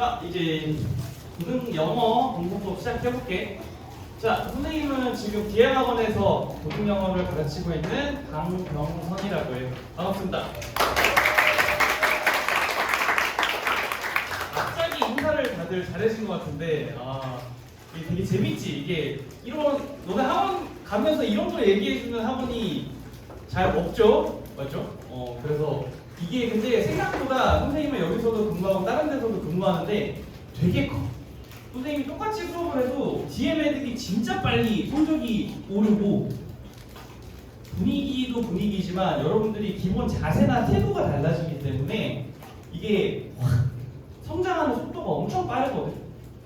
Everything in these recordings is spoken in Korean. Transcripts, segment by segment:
자, 이제 고등 영어 공부법 시작해볼게. 자, 선생님은 지금 기행학원에서 고등 영어를 가르치고 있는 강병선이라고 해요. 반갑습니다. 갑자기 인사를 다들 잘하신 것 같은데, 이게 되게 재밌지. 이게 이런 너네 학원 가면서 이런 걸 얘기해주는 학원이 잘 없죠, 맞죠? 그래서 이게 근데 생각보다 선생님은 여기서도 근무하고 다른 데서도 근무하는데 되게 커. 선생님이 똑같이 수업을 해도 DM 애들이 진짜 빨리 성적이 오르고 분위기도 분위기지만 여러분들이 기본 자세나 태도가 달라지기 때문에 이게 확 성장하는 속도가 엄청 빠르거든.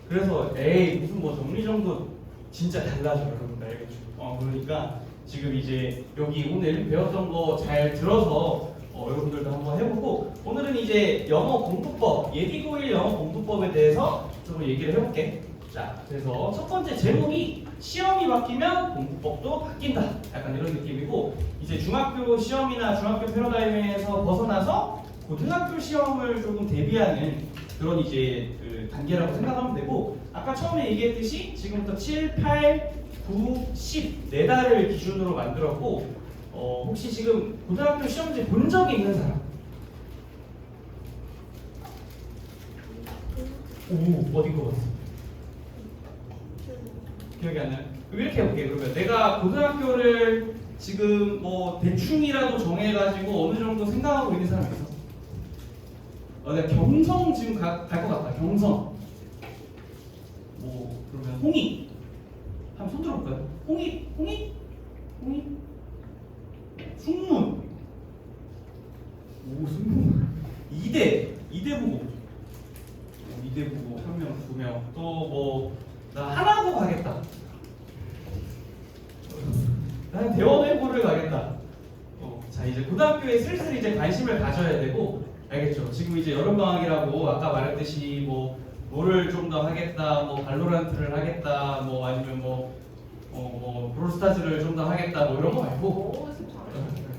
그래서 에이 무슨 뭐 정리정돈 진짜 달라져 여러분들 알겠죠? 그러니까 지금 이제 여기 오늘 배웠던 거 잘 들어서 여러분들도 한번 해보고 오늘은 이제 영어 공부법 예비고1 영어 공부법에 대해서 좀 얘기를 해볼게. 자, 그래서 첫 번째 제목이 시험이 바뀌면 공부법도 바뀐다. 약간 이런 느낌이고 이제 중학교 시험이나 중학교 패러다임에서 벗어나서 고등학교 시험을 조금 대비하는 그런 이제 그 단계라고 생각하면 되고 아까 처음에 얘기했듯이 지금부터 7, 8, 9, 10 네 달을 기준으로 만들었고 혹시 지금 고등학교 시험지 본 적이 있는 사람? 오, 어디 거 봤어? 기억이 안 나요? 그럼 이렇게 해볼게. 그러면 내가 고등학교를 지금 뭐 대충이라도 정해가지고 어느 정도 생각하고 있는 사람 있어? 내가 경성 지금 갈 것 같다. 경성. 뭐 그러면 홍익. 한번 손 들어볼까요? 홍익? 승문. 오, 승문. 이대부고. 이대부고 1명, 2명. 또 뭐 나 하나고 가겠다. 나는 대원외고를 가겠다. 자, 이제 고등학교에 슬슬 이제 관심을 가져야 되고 알겠죠? 지금 이제 여름방학이라고 아까 말했듯이 뭐를 좀 더 하겠다, 뭐 발로란트를 하겠다, 뭐 아니면 뭐 브롤스타즈를 좀 더 하겠다, 뭐 이런 거 말고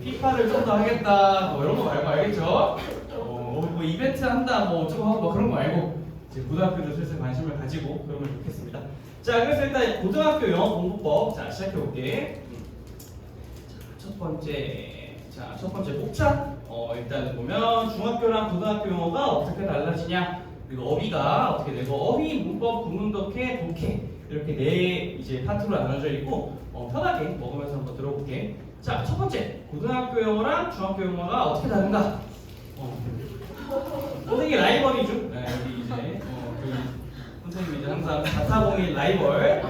피파를 좀 더 하겠다, 뭐 이런 거 말고 알겠죠? 뭐 이벤트 한다, 뭐 어쩌고 하고 뭐 그런 거 말고 이제 고등학교도 슬슬 관심을 가지고 그러면 좋겠습니다. 자, 그래서 일단 고등학교 영어 공부법 자 시작해 볼게. 첫 번째 복차. 일단 보면 중학교랑 고등학교 영어가 어떻게 달라지냐, 그리고 어휘가 어떻게 되고 어휘, 문법, 구문, 독해, 독해 이렇게 네 이제 파트로 나눠져 있고 편하게 먹으면서 한번 들어볼게. 자, 첫 번째 고등학교 영어랑 중학교 영어가 어떻게 다른가? 선생님 라이벌이죠. 네, 여기 이제 선생님 이제 항상 4401 라이벌.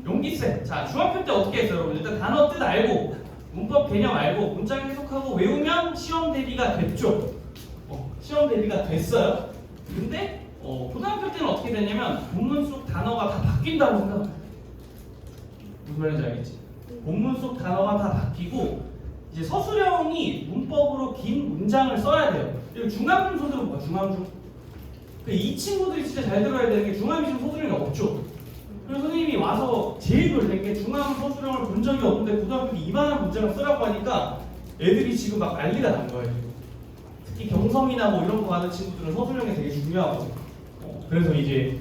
용기세. 자, 중학교 때 어떻게 했어요, 여러분? 일단 단어 뜻 알고 문법 개념 알고 문장 해석하고 외우면 시험 대비가 됐죠. 시험 대비가 됐어요. 근데 고등학교 때는 어떻게 되냐면 본문 속 단어가 다 바뀐다고 생각해요. 무슨 말인지 알겠지? 본문 속 단어가 다 바뀌고 이제 서술형이 문법으로 긴 문장을 써야 돼요. 그리고 중간중 서술은 뭐야? 중간중. 이 친구들이 진짜 잘 들어야 되는 게 중간중 서술형이 없죠. 그래서 선생님이 와서 제일 놀란 게 중앙 서술형을 본 적이 없는데 고등학교 때 이만한 문장을 쓰라고 하니까 애들이 지금 막 난리가 난 거예요. 특히 경성이나 뭐 이런 거 가는 친구들은 서술형이 되게 중요하거든요. 그래서 이제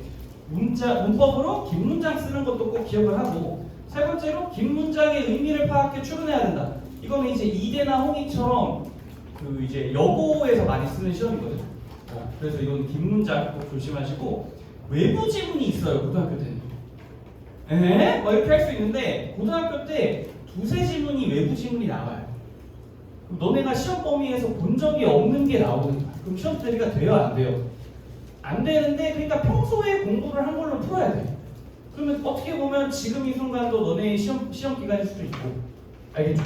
문법으로 긴 문장 쓰는 것도 꼭 기억을 하고 세 번째로 긴 문장의 의미를 파악해 출근해야 된다. 이거는 이제 이대나 홍익처럼 그 이제 여고에서 많이 쓰는 시험이거든요. 그래서 이건 긴 문장 꼭 조심하시고 외부 지문이 있어요, 고등학교 때는. 이렇게 할 수 있는데 고등학교 때 두세 지문이 외부 지문이 나와요. 그럼 너네가 시험 범위에서 본 적이 없는 게 나오는 거야. 그럼 시험 대비가 돼요, 안 돼요? 안 되는데 그러니까 평소에 공부를 한 걸로 풀어야 돼. 그러면 어떻게 보면 지금 이 순간도 너네 시험 기간일 수도 있고 알겠죠?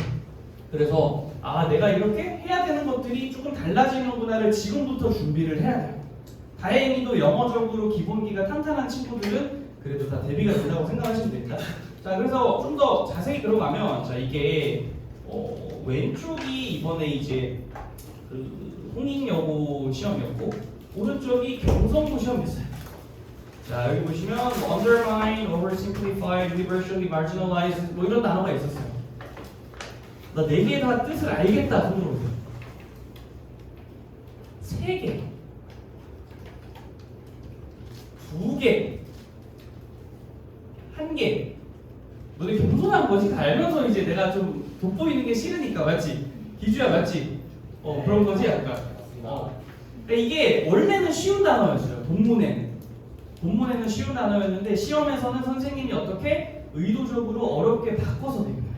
그래서 내가 이렇게 해야 되는 것들이 조금 달라지는구나를 지금부터 준비를 해야 돼요. 다행히도 영어적으로 기본기가 탄탄한 친구들은 그래도 다 대비가 된다고 생각하시면 됩니다. 자, 그래서 좀 더 자세히 들어가면 자 이게 왼쪽이 이번에 이제 그 홍익여고 시험이었고 오른쪽이 경성고 시험이었어요. 자, 여기 보시면 undermine, oversimplify, universally marginalize 뭐 이런 단어가 있었어요. 나 4개 다 뜻을 알겠다 손으로 보세요. 3개. 개, 한 개. 너네 겸손한 거지? 다 알면서 이제 내가 좀 돋보이는 게 싫으니까 맞지? 기주야 맞지? 그런 거지 약간. 근데 이게 원래는 쉬운 단어였어요. 본문에는 쉬운 단어였는데 시험에서는 선생님이 어떻게 의도적으로 어렵게 바꿔서 낸 거예요.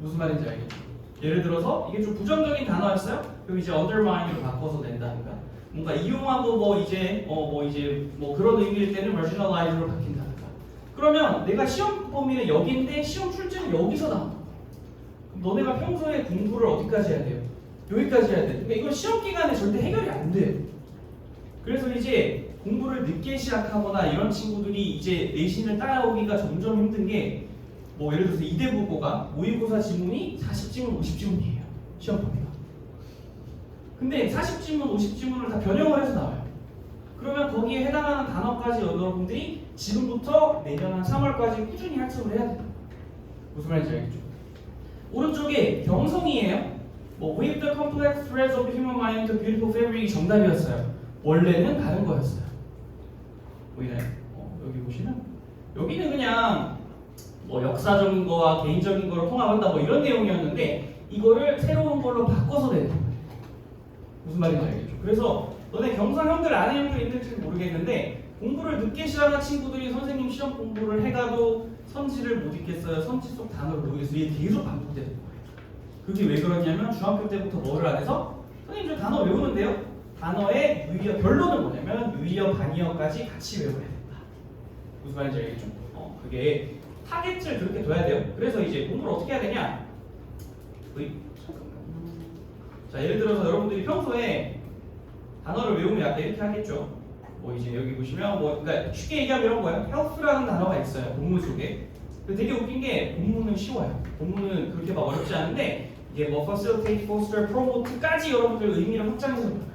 무슨 말인지 알겠죠? 예를 들어서 이게 좀 부정적인 단어였어요? 그럼 이제 undermine으로 바꿔서 낸다든가 뭔가 이용하고 뭐 그런 의미일 때는 marginalize로 바뀐다든가. 그러면 내가 시험 범위는 여기인데 시험 출제는 여기서 나온다. 그럼 너네가 평소에 공부를 어디까지 해야 돼요? 여기까지 해야 돼. 그러니까 이건 시험 기간에 절대 해결이 안 돼요. 그래서 이제 공부를 늦게 시작하거나 이런 친구들이 이제 내신을 따라오기가 점점 힘든 게 뭐 예를 들어서 이대국어가 모의고사 지문이 40지문, 50지문이에요. 시험 범위가. 근데 40지문, 50지문을 다 변형을 해서 나와요. 그러면 거기에 해당하는 단어까지 여러분들이 지금부터 내년 한 3월까지 꾸준히 학습을 해야 돼요. 무슨 말인지 알겠죠? 오른쪽에 경성이에요. Weave the complex threads of the human mind into beautiful fabric이 정답이었어요. 원래는 다른 거였어요. 보이나요? 여기 보시면 여기는 그냥 뭐 역사적인 거와 개인적인 거를 통합한다 뭐 이런 내용이었는데 이거를 새로운 걸로 바꿔서 내는 거예요. 무슨 말인지 알겠죠? 그래서 너네 경상 형들 아는 형들 있는지는 모르겠는데 공부를 늦게 시작한 친구들이 선생님 시험 공부를 해가도 선지를 못 읽겠어요. 선지 속 단어를 모르겠어요. 이게 계속 반복되는 거예요. 그게 왜 그러냐면 중학교 때부터 뭐를 안 해서 선생님 저 단어 외우는데요. 단어의 유의어 결론은 뭐냐면 유의어 반의어까지 같이 외워야 된다. 무슨 말인지 알겠죠? 그게 타겟을 그렇게 둬야 돼요. 그래서 이제 공부를 어떻게 해야 되냐? 자 예를 들어서 여러분들이 평소에 단어를 외우면 약간 이렇게 하겠죠. 뭐 이제 여기 보시면 그러니까 쉽게 얘기하면 이런 거예요. health라는 단어가 있어요. 본문 속에. 근데 되게 웃긴 게 본문은 쉬워요. 본문은 그렇게 막 어렵지 않은데 이게 뭐 facilitate, foster, promote까지 여러분들 의미를 확장해서 볼까요?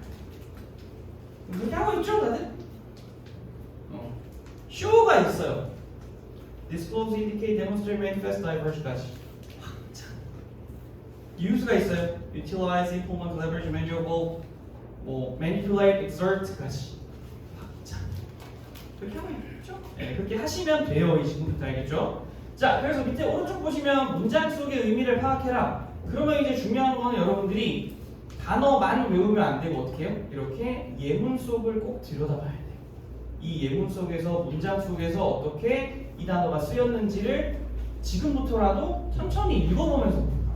그렇게 하고 있죠, 다들? show가 있어요. disclose, indicate, demonstrate, manifest, diverge까지 확장. use가 있어요. utilize, implement, leverage, measurable, manipulate, exert까지 확장. 그렇게 하고 있죠? 네, 그렇게 하시면 돼요. 이 지금부터 알겠죠? 자, 그래서 밑에 오른쪽 보시면 문장 속의 의미를 파악해라. 그러면 이제 중요한 거는 여러분들이 단어만 외우면 안 되고 어떻게 해요? 이렇게 예문 속을 꼭 들여다봐야 돼요. 이 예문 속에서 문장 속에서 어떻게 이 단어가 쓰였는지를 지금부터라도 천천히 읽어보면서 보는 거예요.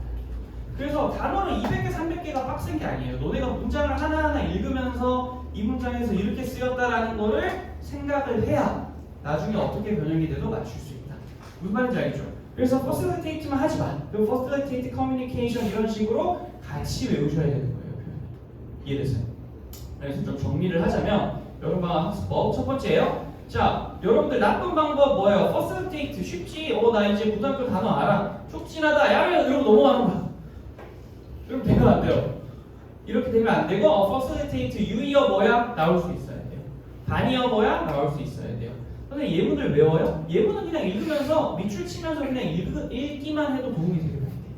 그래서 단어는 200개, 300개가 빡센 게 아니에요. 너네가 문장을 하나하나 읽으면서 이 문장에서 이렇게 쓰였다라는 거를 생각을 해야 나중에 어떻게 변형이 돼도 맞출 수 있다. 무슨 말인지 알겠죠? 그래서 facilitate만 하지 마. 그리고 facilitate communication 이런 식으로 같이 외우셔야 되는 거예요. 이해됐어요? 그래서 좀 정리를 하자면 여러분방 학습법 첫 번째예요. 자, 여러분들 나쁜 방법 뭐예요? facilitate 쉽지? 나 이제 고등학교 단어 알아. 촉진하다. 야, 이러고 넘어가는 거야. 이러면 되면 안 돼요. 이렇게 되면 안 되고 facilitate 유의어 뭐야? 나올 수 있어야 돼요. 반의어 뭐야? 나올 수 있어야 돼요. 근데 예문을 외워요? 예문은 그냥 읽으면서 밑줄 치면서 그냥 읽기만 해도 도움이 되게 많이 돼요.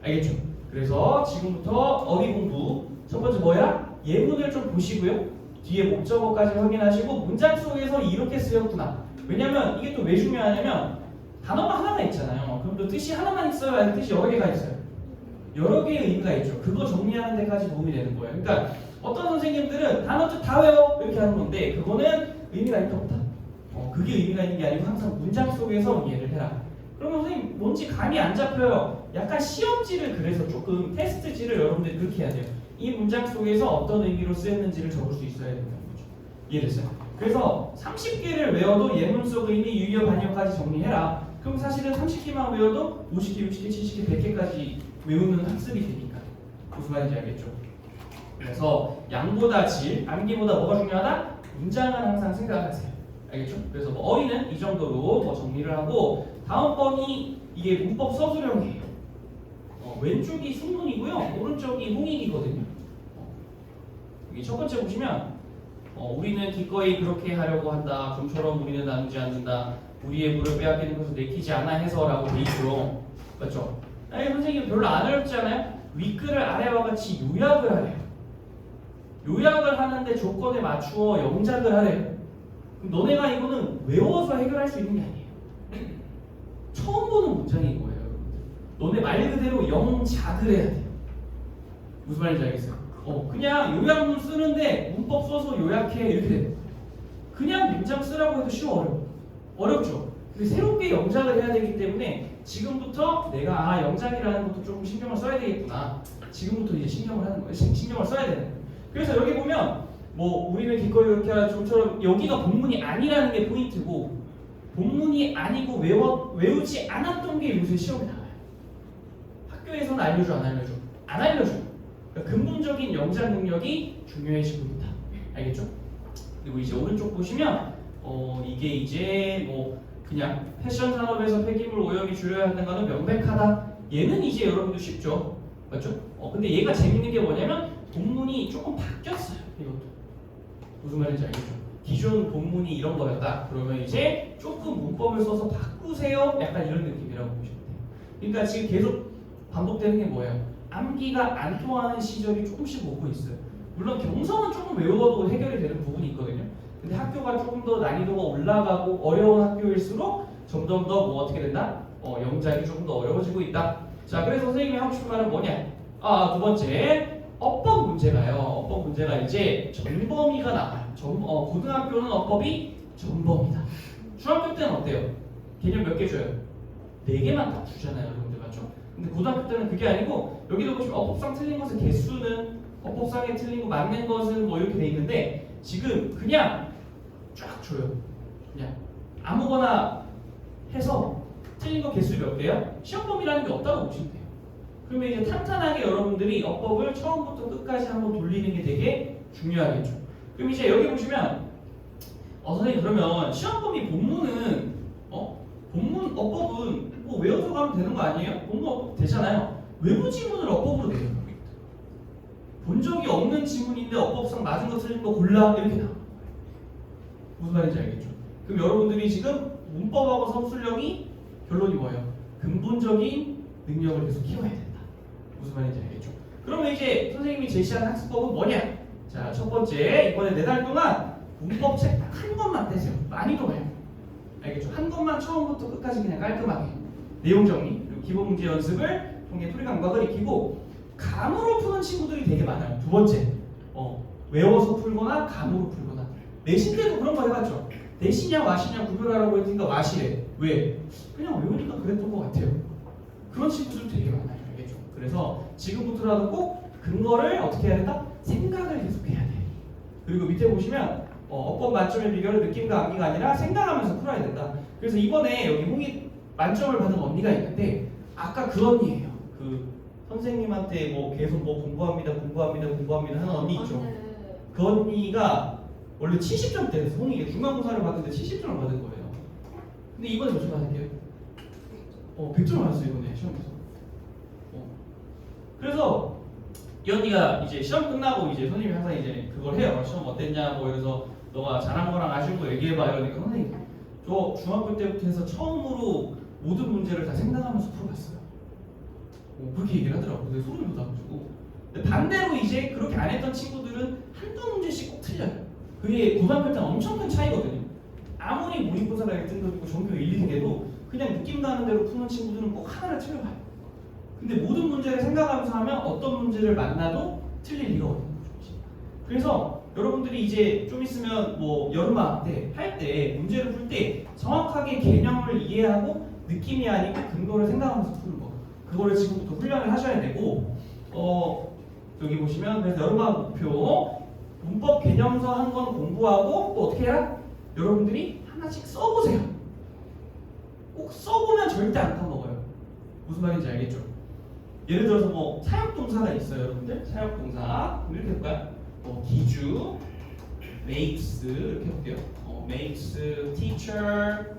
알겠죠? 그래서 지금부터 어휘 공부 첫 번째 뭐야? 예문을 좀 보시고요. 뒤에 목적어까지 확인하시고 문장 속에서 이렇게 쓰였구나. 왜냐면 이게 또 왜 중요하냐면 단어가 하나가 있잖아요. 그럼 또 뜻이 하나만 있어요? 아니면 뜻이 여러 개가 있어요? 여러 개의 의미가 있죠. 그거 정리하는 데까지 도움이 되는 거예요. 그러니까 어떤 선생님들은 단어 뜻 다 외워 이렇게 하는 건데 그거는 의미가 있다 없다. 그게 의미가 있는 게 아니고 항상 문장 속에서 이해를 해라. 그러면 선생님 뭔지 감이 안 잡혀요. 약간 시험지를 그래서 조금 테스트지를 여러분들이 그렇게 해야 돼요. 이 문장 속에서 어떤 의미로 쓰였는지를 적을 수 있어야 된다는 거죠. 이해됐어요? 그래서 30개를 외워도 예문 속 의미, 유의어, 반의어까지 정리해라. 그럼 사실은 30개만 외워도 50개, 60개, 70개, 100개까지 외우는 학습이 되니까. 무슨 말인지 알겠죠? 그래서 양보다 질, 암기보다 뭐가 중요하다? 문장은 항상 생각하세요. 알겠죠? 그래서 어휘는 이 정도로 정리를 하고 다음 번이 이게 문법 서술형이에요. 왼쪽이 순문이고요. 오른쪽이 홍익이거든요. 여기 첫 번째 보시면 우리는 기꺼이 그렇게 하려고 한다. 좀처럼 우리는 나누지 않는다. 우리의 물을 빼앗기는 것을 내키지 않아 해서라고 돼 있죠. 맞죠? 아니 선생님 별로 안 어렵지 않아요? 윗글을 아래와 같이 요약을 하래요. 요약을 하는데 조건에 맞추어 영작을 하래요. 그럼 너네가 이거는 외워서 해결할 수 있는 게 아니에요. 처음 보는 문장인 거예요. 너네 말 그대로 영작을 해야 돼요. 무슨 말인지 알겠어요? 그냥 요약문 쓰는데 문법 써서 요약해 이렇게 돼요. 그냥 문장 쓰라고 해도 쉬워 어렵죠? 근데 새롭게 영작을 해야 되기 때문에 지금부터 내가 영작이라는 것도 조금 신경을 써야 되겠구나. 지금부터 이제 신경을 써야 되는 거예요. 그래서 여기 보면 뭐 우리는 기꺼이 그렇게 하라 좀처럼 여기가 본문이 아니라는 게 포인트고 본문이 아니고 외우지 않았던 게 요새 시험에 나와요. 학교에서는 알려줘 안 알려줘? 안 알려줘. 그러니까 근본적인 영작 능력이 중요해지고 있다. 알겠죠? 그리고 이제 오른쪽 보시면 이게 이제 뭐 그냥 패션 산업에서 폐기물 오염이 줄여야 하는 거는 명백하다. 얘는 이제 여러분도 쉽죠. 맞죠? 근데 얘가 재밌는 게 뭐냐면 본문이 조금 바뀌었어요. 이것도 무슨 말인지 알겠죠? 기존 본문이 이런 거였다. 그러면 이제 조금 문법을 써서 바꾸세요. 약간 이런 느낌이라고 보시면 돼요. 그러니까 지금 계속 반복되는 게 뭐예요? 암기가 안 통하는 시절이 조금씩 오고 있어요. 물론 경성은 조금 외워도 해결이 되는 부분이 있거든요. 근데 학교가 조금 더 난이도가 올라가고 어려운 학교일수록 점점 더 뭐 어떻게 된다? 영작이 조금 더 어려워지고 있다. 자, 그래서 선생님이 하고 싶은 말은 뭐냐? 두 번째 어법 문제가요. 어법 문제가 이제 전범위가 나와요. 고등학교는 어법이 전범이다. 중학교 때는 어때요? 개념 몇 개 줘요? 4개만 딱 주잖아요, 여러분들 맞죠? 근데 고등학교 때는 그게 아니고 여기도 보시면 어법상 틀린 것은 개수는 어법상에 틀린 거 맞는 것은 뭐 이렇게 돼 있는데 지금 그냥 쫙 줘요. 그냥 아무거나 해서 틀린 거 개수 몇 개요? 시험범위라는 게 없다고 보시면 돼요. 그러면 이제 탄탄하게 여러분들이 어법을 처음부터 끝까지 한번 돌리는 게 되게 중요하겠죠. 그럼 이제 여기 보시면 선생님 그러면 시험범위 본문은 본문 어법은 뭐 외워서 가면 되는 거 아니에요? 본문 어법 되잖아요. 외부 지문을 어법으로 내요. 본 적이 없는 지문인데 어법상 맞은 거 틀린 거 골라 이렇게 나와요. 무슨 말인지 알겠죠? 그럼 여러분들이 지금 문법하고 서술형이 결론이 뭐예요? 근본적인 능력을 계속 키워야 된다. 무슨 말인지 알겠죠? 그러면 이제 선생님이 제시한 학습법은 뭐냐? 자, 첫 번째 이번에 4달 동안 문법 책 딱 한 권만 떼세요. 많이도 말고. 알겠죠? 한 권만 처음부터 끝까지 그냥 깔끔하게 내용 정리 그리고 기본 문제 연습을 통해 풀이 감각을 익히고 감으로 푸는 친구들이 되게 많아요. 두 번째 외워서 풀거나 감으로 풀거나 내신 때도 그런 거 해봤죠. 내신이냐 와시냐 구별하라고 했으니까 와시래. 왜? 그냥 외우니까 그랬던 것 같아요. 그런 친구들 되게 많아요. 알겠죠? 그래서 지금부터라도 꼭 근거를 어떻게 해야 된다? 생각을 계속해야 돼. 그리고 밑에 보시면 어법 만점의 비결은 느낌과 암기가 아니라 생각하면서 풀어야 된다. 그래서 이번에 여기 홍익 만점을 받은 언니가 있는데 아까 그 언니예요. 그 선생님한테 뭐 계속 뭐 공부합니다 하는 언니 있죠. 네. 그 언니가 원래 70점대에서 홍익에 중간고사를 받는데 70점을 받은 거예요. 근데 이번에 몇 점 받을게요? 100점 받았어요 이번에 시험에서. 그래서 이 언니가 이제 시험 끝나고 이제 선생님이 항상 이제 그걸 해요. 시험 어땠냐 뭐 이래서 너가 잘한 거랑 아쉬운 거 얘기해봐 이러니까 선생님 저 중학교 때부터 해서 처음으로 모든 문제를 다 생각하면서 풀어봤어요. 그렇게 얘기를 하더라고요. 근데 소름이 돋아가지고. 근데 반대로 이제 그렇게 안 했던 친구들은 한두 문제씩 꼭 틀려요. 그게 고등학교 때는 엄청 큰 차이거든요. 아무리 모의고사가 1등급이고 전교 1, 2등에도 그냥 느낌 가는 대로 푸는 친구들은 꼭 하나를 틀려봐요. 근데 모든 문제를 생각하면서 하면 어떤 문제를 만나도 틀릴 리가 없는 거죠. 그래서 여러분들이 이제 좀 있으면 뭐 여름방학 때 할 때 문제를 풀 때 정확하게 개념을 이해하고 느낌이 아니고 근거를 생각하면서 푸는 거. 그거를 지금부터 훈련을 하셔야 되고 여기 보시면 그래서 여름방학 목표 문법 개념서 한 권 공부하고 또 어떻게 해라? 여러분들이 하나씩 써보세요. 꼭 써보면 절대 안 까먹어요. 무슨 말인지 알겠죠? 예를 들어서 뭐 사역동사가 있어요, 여러분들. 사역동사 이렇게 해볼까요? 기주, makes 이렇게 해볼게요. makes teacher,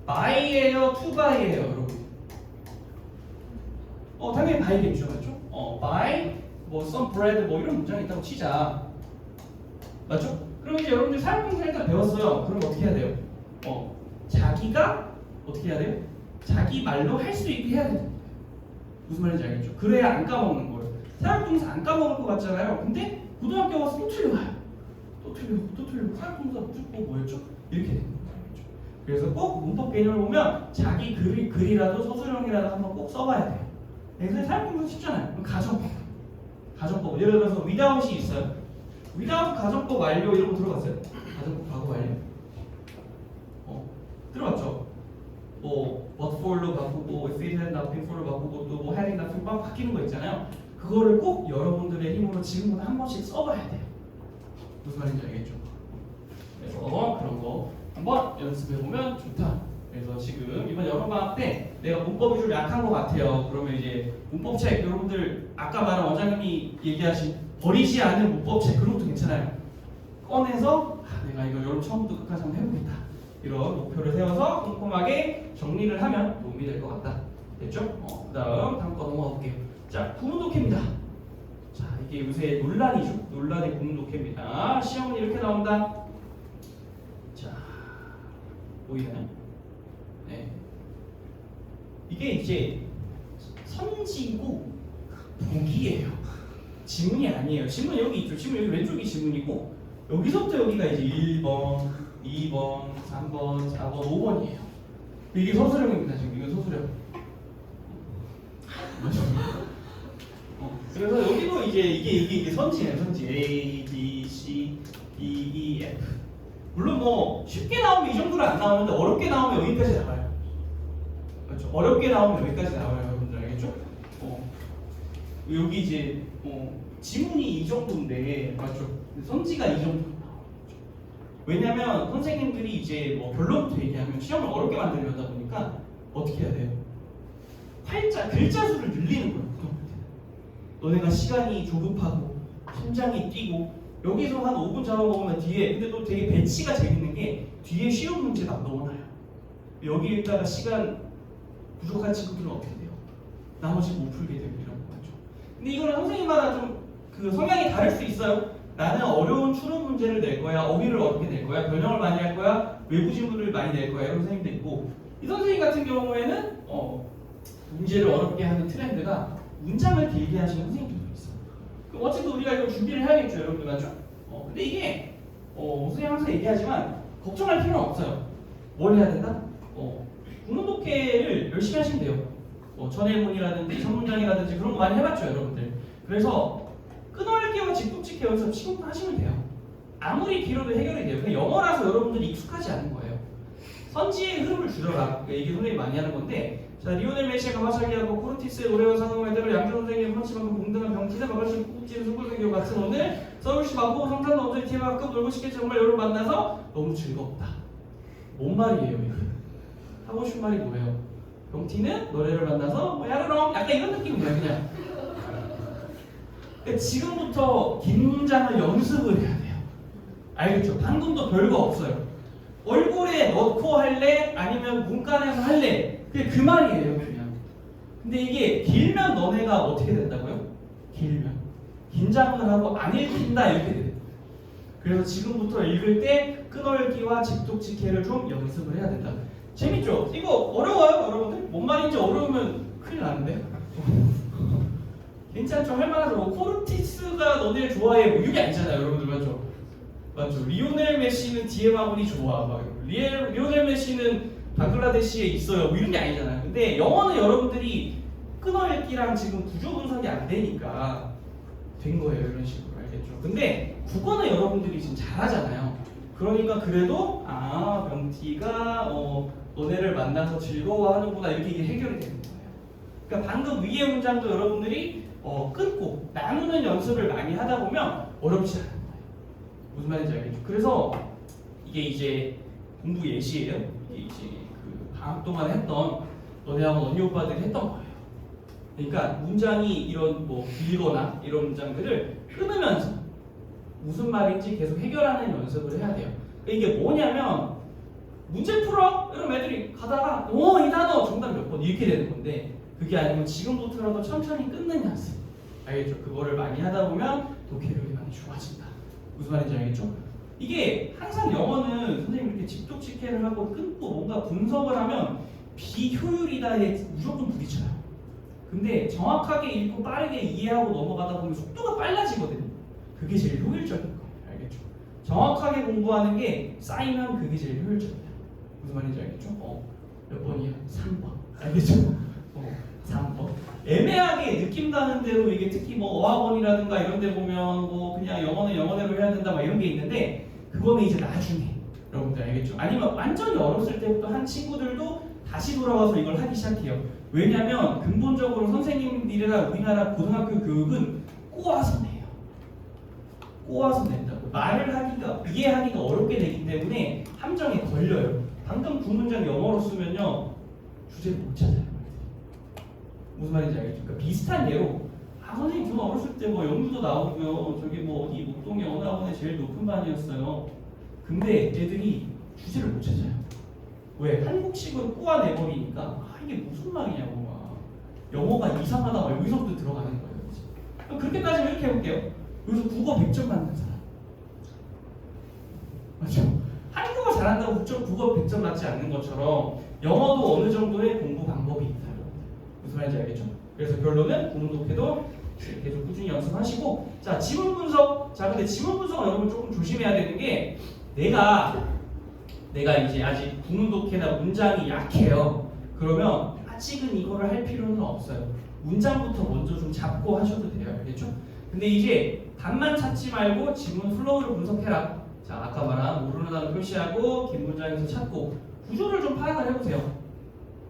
buy예요, to buy예요, 여러분. 당연히 buy겠죠, 맞죠? buy, 뭐 some bread 뭐 이런 문장이 있다고 치자, 맞죠? 그럼 이제 여러분들 사역동사 일단 배웠어요. 그럼 어떻게 해야 돼요? 자기가 어떻게 해야 돼요? 자기 말로 할 수 있게 해야 돼요. 무슨 말인지 알겠죠? 그래야 안 까먹는 거예요. 사역동사 안 까먹을 것 같잖아요. 근데 고등학교 가서 또 틀려와요. 또 틀리고 사역동사 쭉 뭐였죠? 이렇게 되는 거죠. 그래서 꼭 문법 개념을 보면 자기 글이라도 서술형이라도 한번 꼭 써봐야 돼요. 그래서 사역동사 쉽잖아요. 가정법. 예를 들어서 without이 있어요. without 가정법 완료 이런 거 들어봤어요? 가정법 과거 완료. 들어봤죠? 뭐 what for로 바꾸고 if it had not been for로 바꾸고 또 뭐 had it not been 막 바뀌는 거 있잖아요. 그거를 꼭 여러분들의 힘으로 지금부터 한 번씩 써봐야 돼요. 무슨 말인지 알겠죠? 그래서 그런 거 한번 연습해보면 좋다. 그래서 지금 이번 여름방학 때 내가 문법이 좀 약한 것 같아요. 그러면 이제 문법책 여러분들 아까 말한 원장님이 얘기하신 버리지 않는 문법책 그런 것도 괜찮아요. 꺼내서 내가 이거 여름 처음부터 끝까지 한번 해보겠다. 이런 목표를 세워서 꼼꼼하게 정리를 하면 도움이 될 것 같다. 됐죠? 그 다음 거 넘어가 볼게요. 자, 구문 독해입니다. 자, 이게 요새 논란이죠. 논란의 구문 독해입니다. 시험은 이렇게 나온다. 자, 보이나요? 네. 이게 이제 선지고 보기예요. 지문이 아니에요. 지문 여기 있죠. 지문 여기 왼쪽이 지문이고 여기서부터 여기가 이제 1번, 2번, 3번, 4번, 5번이에요. 이게 서술형입니다. 지금 이건 서술형. 그래서 여기도 이게 선지예요. 선지 A, B, C, D, E, F. 물론 뭐 쉽게 나오면 이 정도는 안 나오는데 어렵게 나오면 여기까지 나와요. 그렇죠? 어렵게 나오면 여기까지 나와요. 여러분들 알겠죠? 여기 이제 지문이 이 정도인데 맞죠? 선지가 이 정도 나와요. 왜냐면 선생님들이 이제 뭐 결론부터 얘기하면 시험을 어렵게 만들려다 보니까 어떻게 해야 돼요? 글자 수를 늘리는 거예요. 너네가 시간이 조급하고 심장이 뛰고 여기서 한 5분 잡아먹으면 뒤에 근데 또 되게 배치가 재밌는 게 뒤에 쉬운 문제가 넣어놔요. 여기에다가 시간 부족한 친구들은 어떻게 돼요? 나머지 못 풀게 되고 이런 거죠. 근데 이거는 선생님마다 좀 그 성향이 다를 수 있어요. 나는 어려운 추론 문제를 낼 거야, 어휘를 어렵게 낼 거야, 변형을 많이 할 거야, 외부 지문을 많이 낼 거야 이런 선생님도 있고 이 선생님 같은 경우에는 문제를 어렵게 하는 트렌드가 문장을 길게 하시는 선생님들도 있어요. 그럼 어쨌든 우리가 이걸 준비를 해야겠죠, 여러분들 맞죠? 근데 이게 선생님 항상 얘기하지만 걱정할 필요는 없어요. 뭘 해야 된다? 구문 독해를 열심히 하시면 돼요. 전해문이라든지 선문장이라든지 그런 거 많이 해봤죠, 여러분들. 그래서 끊어읽기와 직독직해 연습 지금부터 하시면 돼요. 아무리 길어도 해결이 돼요. 그냥 영어라서 여러분들이 익숙하지 않은 거예요. 선지의 흐름을 줄여라. 그러니까 이게 선생님이 많이 하는 건데 자, 리오넬 메시의 가마차기하고 코르티스의 노래와 상호말대로 양준 선생의 펀치만큼 공등한 병티나 가발식 국지는 소굴생교 같은 오늘 서울시 마포 성탄 언제 TMA급 놀고 싶겠지 정말 여러분 만나서 너무 즐겁다. 뭔 말이에요 이거? 하고 싶은 말이 뭐예요? 병티는 노래를 만나서 뭐 야르렁 약간 이런 느낌이에요 그냥. 그러니까 지금부터 긴 문장을 연습을 해야 돼요. 알겠죠? 방금도 별거 없어요. 얼굴에 넣고 할래? 아니면 문간에서 할래? 그게 그 말이에요 그냥. 근데 이게 길면 너네가 어떻게 된다고요? 길면 긴장을 하고 안 읽힌다 이렇게 돼요. 그래서 지금부터 읽을 때 끊어읽기와 직독직해를 좀 연습을 해야 된다. 재밌죠? 이거 어려워요 여러분들? 뭔 말인지 어려우면 큰일 나는데? 괜찮죠? 할만하죠? 코르티스가 너네 좋아해 뭐 이게 아니잖아요 여러분들 맞죠? 맞죠? 리오넬 메시는 DM학원이 좋아 막 리오넬 메시는 방글라데시에 있어요 뭐 이런 게 아니잖아요. 근데 영어는 여러분들이 끊어읽기랑 지금 구조 분석이 안 되니까 된 거예요 이런 식으로 알겠죠? 근데 국어는 여러분들이 지금 잘하잖아요. 그러니까 그래도 병티가 너네를 만나서 즐거워하는구나 이렇게 이게 해결이 되는 거예요. 그러니까 방금 위의 문장도 여러분들이 끊고 나누는 연습을 많이 하다 보면 어렵지 않아요. 무슨 말인지 알겠죠? 그래서 이게 이제 공부 예시예요. 이게 이제 그 방학 동안 했던 너네하고 언니 오빠들이 했던 거예요. 그러니까 문장이 이런 뭐 길거나 이런 문장들을 끊으면서 무슨 말인지 계속 해결하는 연습을 해야 돼요. 그러니까 이게 뭐냐면 문제 풀어 이러면 애들이 가다가 이 단어 정답 몇 번 이렇게 되는 건데 그게 아니면 지금부터라도 천천히 끊는 연습. 알겠죠? 그거를 많이 하다 보면 독해력이 많이 좋아진다. 무슨 말인지 알겠죠? 이게 항상 영어는 선생님이 이렇게 직독직해를 하고 끊고 뭔가 분석을 하면 비효율이다에 무조건 부딪혀요. 근데 정확하게 읽고 빠르게 이해하고 넘어가다 보면 속도가 빨라지거든요. 그게 제일 효율적인 거예요. 알겠죠? 정확하게 공부하는 게 쌓이면 그게 제일 효율적이야. 무슨 말인지 알겠죠? 몇 번이야? 3번. 알겠죠? 3번. 애매하게 느낌 나는 대로 이게 특히 뭐 어학원이라든가 이런 데 보면 뭐 그냥 영어는 영어대로 해야 된다 막 이런 게 있는데 그거는 이제 나중에 여러분들 알겠죠? 아니면 완전히 어렸을 때부터 한 친구들도 다시 돌아와서 이걸 하기 시작해요. 왜냐면 근본적으로 선생님들이나 우리나라 고등학교 교육은 꼬아서 내요. 꼬아서 낸다고. 말을 하기가 이해하기가 어렵게 되기 때문에 함정에 걸려요. 방금 그 문장 영어로 쓰면요 주제를 못 찾아요. 무슨 말인지 알겠죠? 그러니까 비슷한 예로 선생님 저는 어렸을 때 뭐 영주도 나오고요 저기 뭐 어디 목동 영어학원의 제일 높은 반이었어요. 근데 애들이 주제를 못 찾아요. 왜? 한국식으로 꼬아내버리니까 이게 무슨 말이냐고 막 영어가 이상하다 막 여기서부터 들어가는 거예요. 그럼 그렇게 따지면 이렇게 해볼게요. 여기서 국어 100점 받는 사람 맞죠? 한국어 잘한다고 국어 100점 맞지 않는 것처럼 영어도 어느 정도의 공부 방법이 있다. 무슨 말인지 알겠죠? 그래서 결론은 구문독해도 계속 꾸준히 연습하시고 자 지문 분석. 자 근데 지문 분석은 여러분 조금 조심해야 되는 게 내가 이제 아직 구문독해나 문장이 약해요. 그러면 아직은 이거를 할 필요는 없어요. 문장부터 먼저 좀 잡고 하셔도 돼요. 알겠죠? 근데 이제 답만 찾지 말고 지문 플로우를 분석해라. 자 아까 말한 모르는 단어 표시하고 긴 문장에서 찾고 구조를 좀 파악을 해보세요.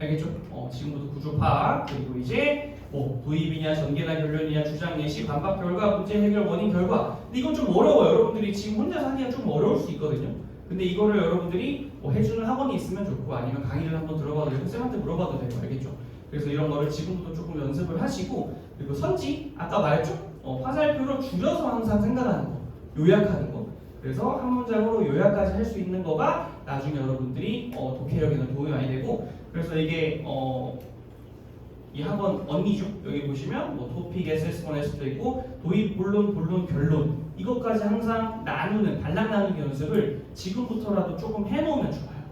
알겠죠? 지금부터 구조 파악 그리고 이제 뭐 도입이냐 전개나 결론이냐 주장 예시 반박 결과 문제 해결 원인 결과. 근데 이건 좀 어려워요. 여러분들이 지금 혼자서 하기가 좀 어려울 수 있거든요. 근데 이거를 여러분들이 해주는 학원이 있으면 좋고 아니면 강의를 한번 들어봐도 되고 쌤한테 물어봐도 되고 알겠죠? 그래서 이런 거를 지금부터 조금 연습을 하시고 그리고 선지 아까 말했죠? 화살표로 줄여서 항상 생각하는 거 요약하는 거. 그래서 한 문장으로 요약까지 할 수 있는 거가 나중에 여러분들이 독해력에는 도움이 많이 되고 그래서 이게 이 학원 언니죠. 여기 보시면 뭐 토픽, SS1, S도 있고 도입, 본론, 결론 이것까지 항상 나누는 단락 나누기 연습을 지금부터라도 조금 해놓으면 좋아요.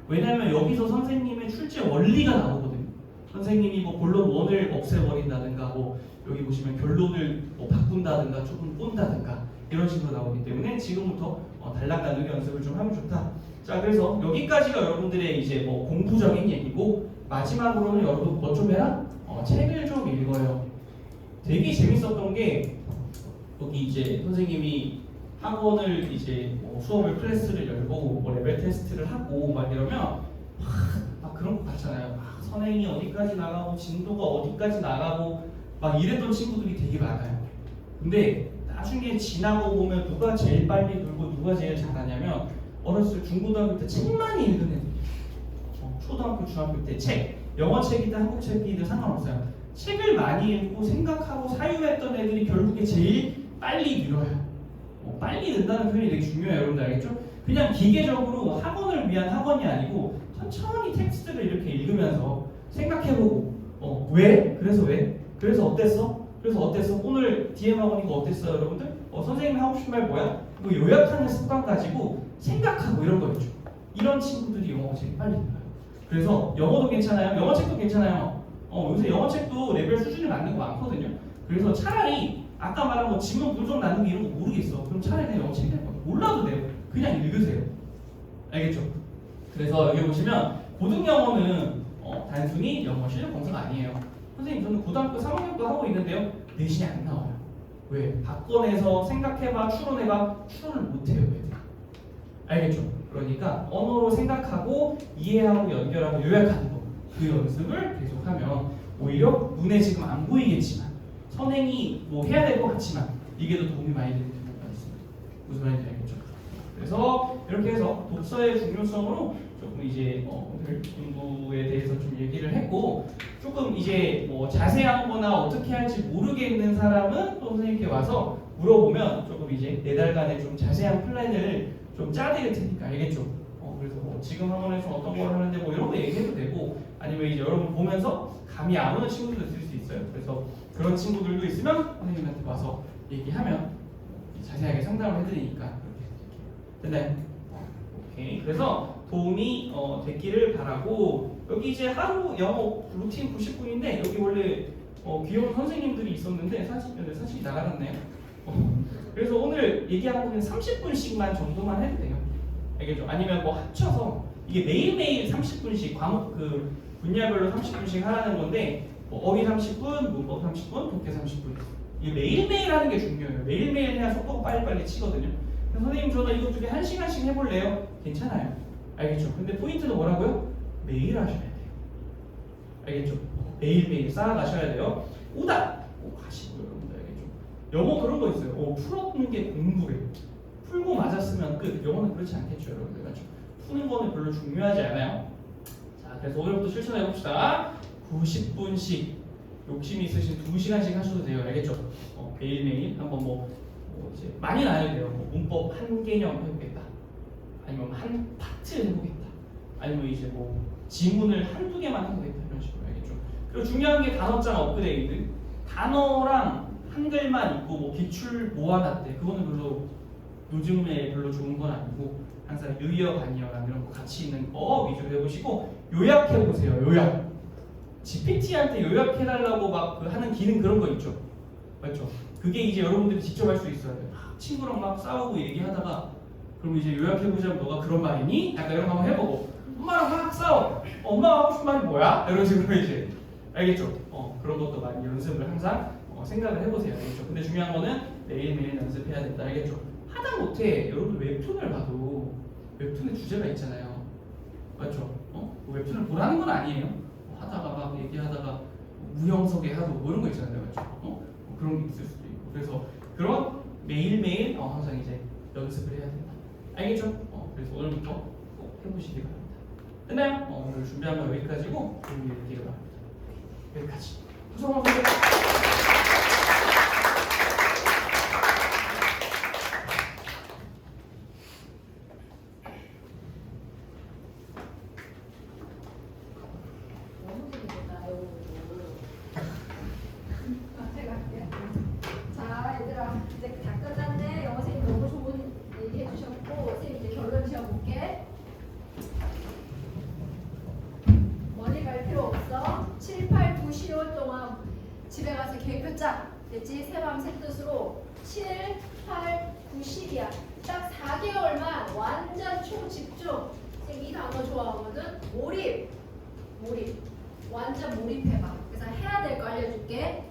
왜냐하면 여기서 선생님의 출제 원리가 나오거든요. 선생님이 뭐 본론 1을 없애버린다든가 뭐 여기 보시면 결론을 뭐 바꾼다든가 조금 꼰다든가 이런 식으로 나오기 때문에 지금부터 단락 나누기 연습을 좀 하면 좋다. 자 그래서 여기까지가 여러분들의 이제 뭐 공부적인 얘기고 마지막으로는 여러분 뭐 좀 해라? 책을 좀 읽어요. 되게 재밌었던 게 여기 이제 선생님이 학원을 이제 뭐 수업을 클래스를 열고 뭐 레벨 테스트를 하고 막 이러면 막 그런 거 같잖아요. 막 선행이 어디까지 나가고 진도가 어디까지 나가고 막 이랬던 친구들이 되게 많아요. 근데 나중에 지나고 보면 누가 제일 빨리 돌고 누가 제일 잘하냐면 어렸을 때 중고등학교 때 책만 읽은 애들 초등학교 중학교 때 책 영어 책이든 한국 책이든 상관없어요. 책을 많이 읽고 생각하고 사유했던 애들이 결국에 제일 빨리 늘어요. 빨리 는다는 표현이 되게 중요해요. 여러분들 알겠죠? 그냥 기계적으로 학원을 위한 학원이 아니고 천천히 텍스트를 이렇게 읽으면서 생각해보고 왜? 그래서 왜? 그래서 어땠어? 그래서 어땠어? 오늘 DM 학원이가 어땠어요 여러분들? 선생님이 하고 싶은 말 뭐야? 이거 요약하는 습관 가지고 생각하고 이런 거 있죠. 이런 친구들이 영어가 제일 빨리 늘어요. 그래서 영어도 괜찮아요. 영어 책도 괜찮아요. 요새 영어 책도 레벨 수준에 맞는 거 많거든요. 그래서 차라리 아까 말한 뭐 지문 분석 나누기 이런 거 모르겠어. 그럼 차라리 그냥 영어 책 읽는 거 몰라도 돼요. 그냥 읽으세요. 알겠죠? 그래서 여기 보시면 고등 영어는 단순히 영어 실력 검사가 아니에요. 선생님 저는 고등학교 3학년도 하고 있는데요. 내신이 안 나와요. 왜? 박권에서 생각해봐, 추론해봐, 추론을 못해요. 왜? 알겠죠? 그러니까 언어로 생각하고 이해하고 연결하고 요약하는 거 그 연습을 계속하면 오히려 눈에 지금 안 보이겠지만 선행이 뭐 해야 될 것 같지만 이게 더 도움이 많이 되는 경우가 있습니다. 무슨 말인지 알겠죠? 그래서 이렇게 해서 독서의 중요성으로 조금 이제 오늘 공부에 대해서 좀 얘기를 했고 조금 이제 뭐 자세한 거나 어떻게 할지 모르겠는 사람은 또 선생님께 와서 물어보면 조금 이제 4달간의 좀 자세한 플랜을 좀 짜드릴 테니까 알겠죠? 그래서 뭐 지금 학원에서 어떤 걸 하는데 뭐 이런 거 얘기해도 되고 아니면 이제 여러분 보면서 감이 안 오는 친구들도 있을 수 있어요. 그래서 그런 친구들도 있으면 선생님한테 와서 얘기하면 자세하게 상담을 해드리니까 그렇게 됐나요? 오케이. 그래서 도움이 됐기를 바라고 여기 이제 하루 영어 루틴 90분인데 여기 원래 귀여운 선생님들이 있었는데 사실 나가셨네요. 그래서 오늘 얘기한 거는 30분씩만 정도만 해도 돼요. 알겠죠? 아니면 뭐 합쳐서 이게 매일매일 30분씩 과목 그 분야별로 30분씩 하라는 건데 뭐 어휘 30분, 문법 30분, 독해 30분. 이게 매일매일 하는 게 중요해요. 매일매일 해야 속도가 빨리빨리 치거든요. 그래서 선생님 저는 이거 두 개 1시간씩 해볼래요? 괜찮아요. 알겠죠? 근데 포인트는 뭐라고요? 매일 하셔야 돼요. 알겠죠? 매일매일 쌓아가셔야 돼요. 오답! 가시고요, 여러분들. 알겠죠? 영어 그런 거 있어요. 풀었는 게 공부래. 풀고 맞았으면 끝. 영어는 그렇지 않겠죠, 여러분들. 맞죠? 푸는 거는 별로 중요하지 않아요. 자, 그래서 오늘부터 실천해 봅시다. 90분씩 욕심 있으신 2시간씩 하셔도 돼요. 알겠죠? 매일매일 한번 뭐 이제 많이는 안 해도 돼요. 뭐 문법 한 개념 해보겠다. 아니면 한 파트 해보겠다. 아니면 이제 뭐 지문을 한두 개만 해보겠다. 이런 식으로. 알겠죠? 그리고 중요한 게 단어장 업그레이드. 단어랑 한글만 있고 뭐 기출 모아놨대. 그거는 별로 요즘에 별로 좋은 건 아니고 항상 유의어, 간이어랑 이런 거 같이 있는 거 위주로 해보시고 요약해 보세요. 요약. GPT한테 요약해달라고 막 그 하는 기능 그런 거 있죠. 맞죠? 그게 이제 여러분들이 직접 할 수 있어요. 친구랑 막 싸우고 얘기하다가 그럼 이제 요약해보자면 너가 그런 말이니? 약간 이런 거 한번 해보고 엄마랑 막 싸워. 엄마가 하고 싶은 말이 뭐야? 이런 식으로 이제 알겠죠? 그런 것도 많이 연습을 항상 생각을 해보세요. 알겠죠? 근데 중요한 거는 매일매일 연습해야 된다. 알겠죠? 하다못해 여러분 웹툰을 봐도 웹툰의 주제가 있잖아요. 맞죠? 웹툰을 보라는 건 아니에요. 하다가 막 얘기하다가 무형석에 하도 뭐 이런 거 있잖아요. 맞죠? 그런 게 있을 수도 있고. 그래서 그런 매일매일 항상 이제 연습을 해야 된다. 알겠죠? 그래서 오늘부터 꼭 해보시기 바랍니다. 됐나요? 오늘 준비한 건 여기까지고 준비되기를 바랍니다. 여기까지. 구성합니다. 자, 얘들아, 이제 다 끝났네. 영어 선생님 너무 좋은 얘기 해주셨고, 선생님 이제 결론 지어볼게. 멀리 갈 필요 없어. 7, 8, 9, 10월 동안 집에 가서 계획표 짜. 됐지? 새 마음 새 뜻으로 7, 8, 9, 10이야. 딱 4개월만 완전 초집중. 선생님 이 단어 좋아하거든. 몰입. 완전 몰입해봐. 그래서 해야 될 거 알려줄게.